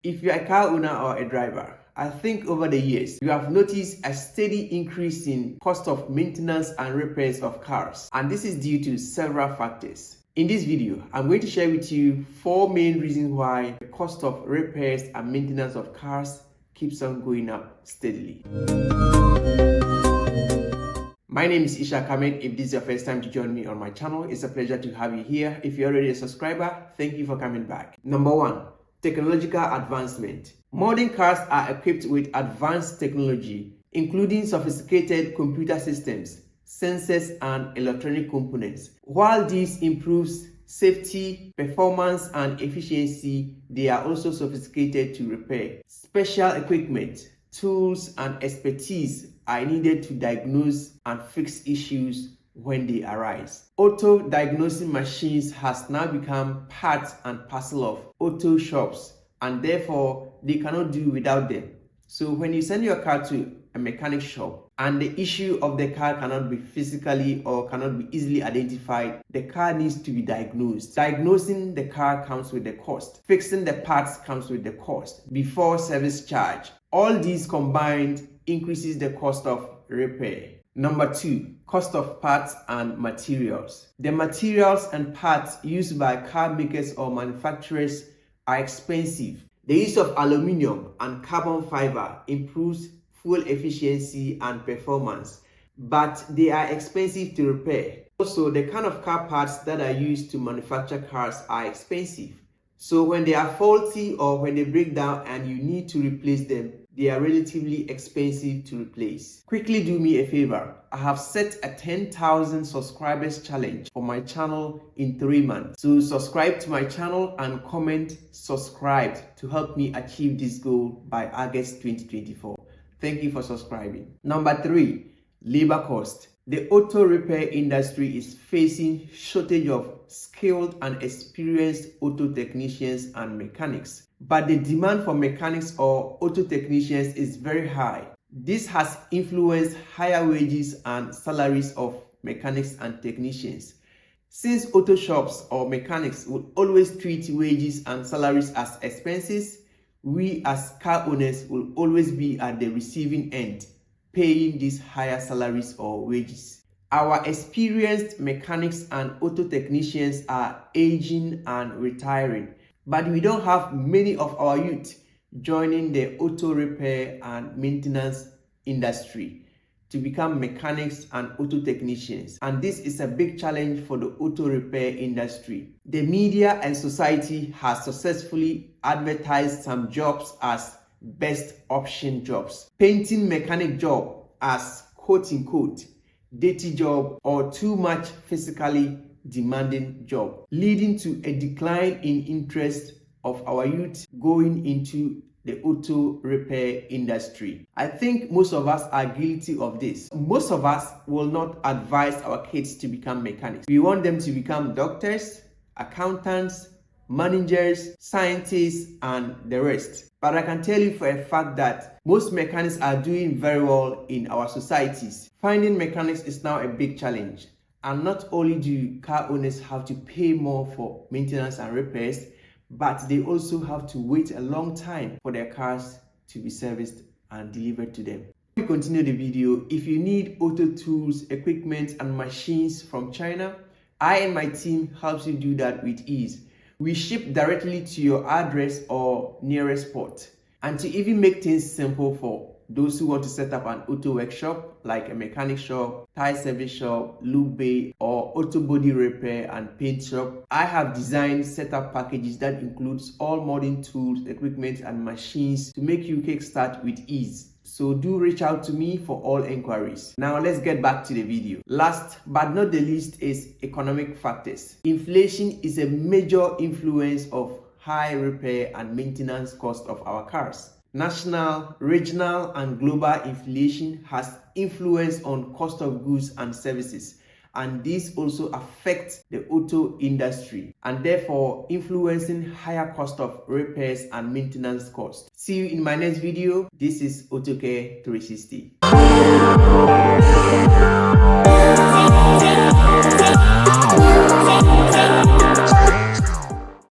If you're a car owner or a driver, I think over the years, you have noticed a steady increase in cost of maintenance and repairs of cars. And this is due to several factors. In this video, I'm going to share with you 4 main reasons why the cost of repairs and maintenance of cars keeps on going up steadily. My name is Isha Kamed. If this is your first time to join me on my channel, it's a pleasure to have you here. If you're already a subscriber, thank you for coming back. Number 1. Technological advancement. Modern cars are equipped with advanced technology, including sophisticated computer systems, sensors, and electronic components. While this improves safety, performance, and efficiency, they are also sophisticated to repair. Special equipment, tools, and expertise are needed to diagnose and fix issues when they arise. Auto diagnosing machines has now become part and parcel of auto shops, and therefore they cannot do without them. So when you send your car to a mechanic shop and the issue of the car cannot be physically or cannot be easily identified, the car needs to be diagnosed. Diagnosing the car comes with the cost. Fixing the parts comes with the cost before service charge. All these combined increases the cost of repair. Number 2, cost of parts and materials. The materials and parts used by car makers or manufacturers are expensive. The use of aluminium and carbon fiber improves fuel efficiency and performance, but they are expensive to repair. Also, the kind of car parts that are used to manufacture cars are expensive. So when they are faulty or when they break down and you need to replace them, they are relatively expensive to replace. Quickly do me a favor. I have set a 10,000 subscribers challenge for my channel in 3 months. So subscribe to my channel and comment subscribed to help me achieve this goal by August 2024. Thank you for subscribing. Number 3, labor cost. The auto repair industry is facing shortage of skilled and experienced auto technicians and mechanics. But the demand for mechanics or auto technicians is very high. This has influenced higher wages and salaries of mechanics and technicians. Since auto shops or mechanics will always treat wages and salaries as expenses, we as car owners will always be at the receiving end, paying these higher salaries or wages. Our experienced mechanics and auto technicians are aging and retiring, but we don't have many of our youth joining the auto repair and maintenance industry to become mechanics and auto technicians. And this is a big challenge for the auto repair industry. The media and society has successfully advertised some jobs as best option jobs. Painting mechanic job as quote-unquote dirty job or too much physically demanding job, leading to a decline in interest of our youth going into the auto repair industry. I think most of us are guilty of this. Most of us will not advise our kids to become mechanics. We want them to become doctors, accountants, managers, scientists, and the rest. But I can tell you for a fact that most mechanics are doing very well in our societies. Finding mechanics is now a big challenge. And not only do car owners have to pay more for maintenance and repairs, but they also have to wait a long time for their cars to be serviced and delivered to them. Before we continue the video, if you need auto tools, equipment, and machines from China, I and my team helps you do that with ease. We ship directly to your address or nearest port. And to even make things simple for those who want to set up an auto workshop like a mechanic shop, tire service shop, lube bay, or auto body repair and paint shop, I have designed setup packages that includes all modern tools, equipment, and machines to make you kickstart with ease. So do reach out to me for all inquiries. Now let's get back to the video. Last but not the least is economic factors. Inflation is a major influence of high repair and maintenance cost of our cars. National, regional, and global inflation has influence on cost of goods and services, and this also affects the auto industry and therefore influencing higher cost of repairs and maintenance costs. See you in my next video. This is Autocare 360.